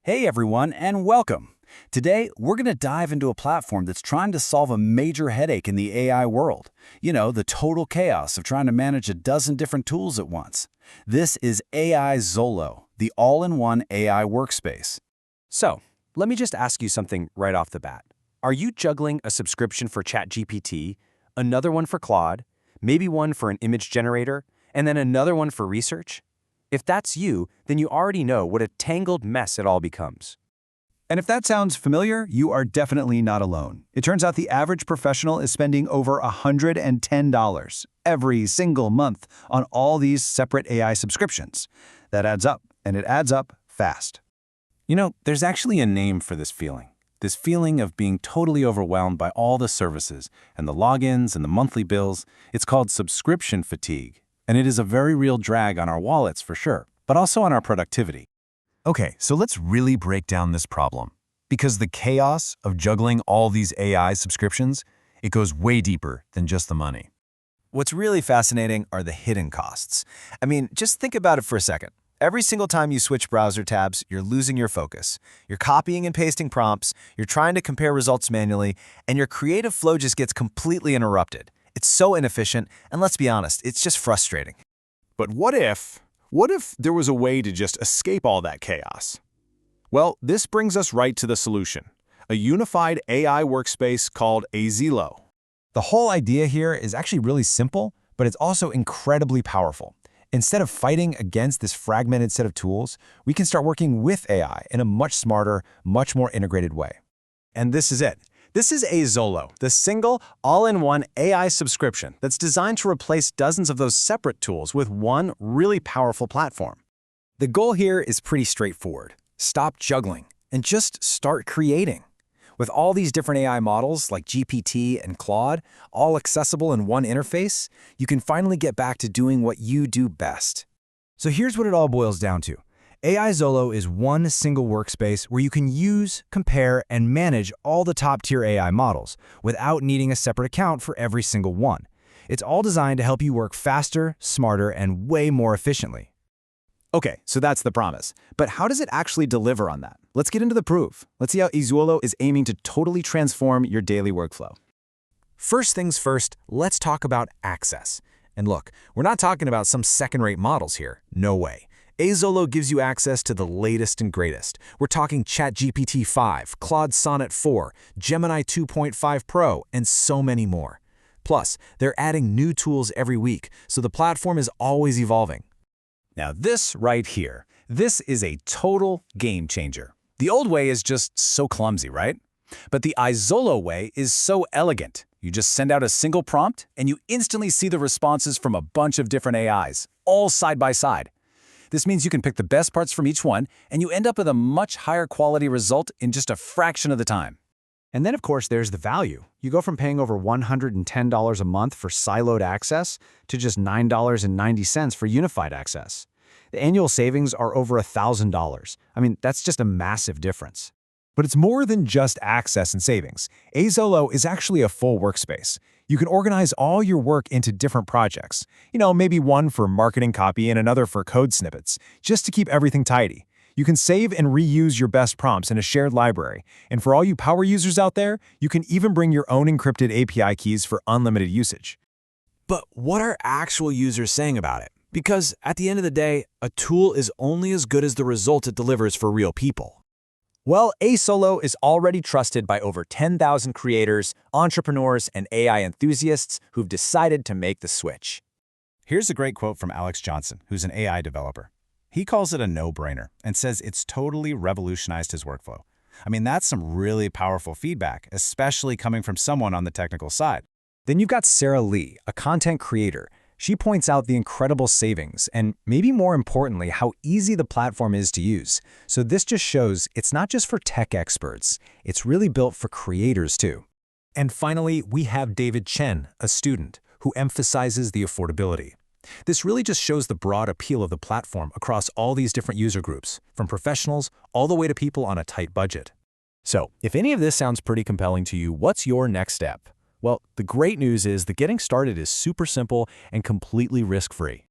Hey everyone, and welcome. Today, we're going to dive into a platform that's trying to solve a major headache in the AI world. You know, the total chaos of trying to manage a dozen different tools at once. This is AiZolo, the all-in-one AI workspace. So, let me just ask you something right off the bat. Are you juggling a subscription for ChatGPT, another one for Claude, maybe one for an image generator, and then another one for research? If that's you, then you already know what a tangled mess it all becomes. And if that sounds familiar, you are definitely not alone. It turns out the average professional is spending over $110 every single month on all these separate AI subscriptions. That adds up, and it adds up fast. You know, there's actually a name for this feeling of being totally overwhelmed by all the services and the logins and the monthly bills. It's called subscription fatigue, and it is a very real drag on our wallets for sure, but also on our productivity. Okay, so let's really break down this problem. Because the chaos of juggling all these AI subscriptions, it goes way deeper than just the money. What's really fascinating are the hidden costs. I mean, just think about it for a second. Every single time you switch browser tabs, you're losing your focus. You're copying and pasting prompts, you're trying to compare results manually, and your creative flow just gets completely interrupted. It's so inefficient, and let's be honest, it's just frustrating. But what if there was a way to just escape all that chaos? Well, this brings us right to the solution, a unified AI workspace called AiZolo. The whole idea here is actually really simple, but it's also incredibly powerful. Instead of fighting against this fragmented set of tools, we can start working with AI in a much smarter, much more integrated way. And this is it. This is AiZolo, the single, all-in-one AI subscription that's designed to replace dozens of those separate tools with one really powerful platform. The goal here is pretty straightforward. Stop juggling and just start creating. With all these different AI models like GPT and Claude, all accessible in one interface, you can finally get back to doing what you do best. So here's what it all boils down to. AiZolo is one single workspace where you can use, compare, and manage all the top-tier AI models without needing a separate account for every single one. It's all designed to help you work faster, smarter, and way more efficiently. Okay, so that's the promise. But how does it actually deliver on that? Let's get into the proof. Let's see how AiZolo is aiming to totally transform your daily workflow. First things first, let's talk about access. And look, we're not talking about some second-rate models here. No way. AiZolo gives you access to the latest and greatest. We're talking ChatGPT 5, Claude Sonnet 4, Gemini 2.5 Pro, and so many more. Plus, they're adding new tools every week, so the platform is always evolving. Now this right here, this is a total game changer. The old way is just so clumsy, right? But the AiZolo way is so elegant. You just send out a single prompt, and you instantly see the responses from a bunch of different AIs, all side by side. This means you can pick the best parts from each one, and you end up with a much higher quality result in just a fraction of the time. And then, of course, there's the value. You go from paying over $110 a month for siloed access to just $9.90 for unified access. The annual savings are over $1,000. I mean, that's just a massive difference. But it's more than just access and savings. AiZolo is actually a full workspace. You can organize all your work into different projects. You know, maybe one for marketing copy and another for code snippets, just to keep everything tidy. You can save and reuse your best prompts in a shared library. And for all you power users out there, you can even bring your own encrypted API keys for unlimited usage. But what are actual users saying about it? Because at the end of the day, a tool is only as good as the result it delivers for real people. Well, AiZolo is already trusted by over 10,000 creators, entrepreneurs, and AI enthusiasts who've decided to make the switch. Here's a great quote from Alex Johnson, who's an AI developer. He calls it a no-brainer and says it's totally revolutionized his workflow. I mean, that's some really powerful feedback, especially coming from someone on the technical side. Then you've got Sarah Lee, a content creator. She points out the incredible savings and, maybe more importantly, how easy the platform is to use. So this just shows it's not just for tech experts. It's really built for creators too. And finally, we have David Chen, a student, who emphasizes the affordability. This really just shows the broad appeal of the platform across all these different user groups, from professionals all the way to people on a tight budget. So, if any of this sounds pretty compelling to you, what's your next step? Well, the great news is that getting started is super simple and completely risk-free.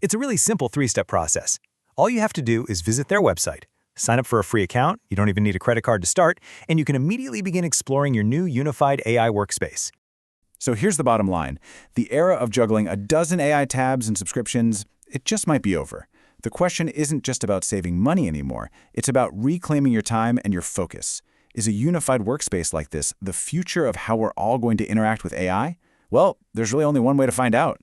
It's a really simple three-step process. All you have to do is visit their website, Sign up for a free account, you don't even need a credit card to start, and you can immediately begin exploring your new unified AI workspace. So here's the bottom line. The era of juggling a dozen AI tabs and subscriptions, it just might be over. The question isn't just about saving money anymore. It's about reclaiming your time and your focus. Is a unified workspace like this the future of how we're all going to interact with AI? Well, there's really only one way to find out.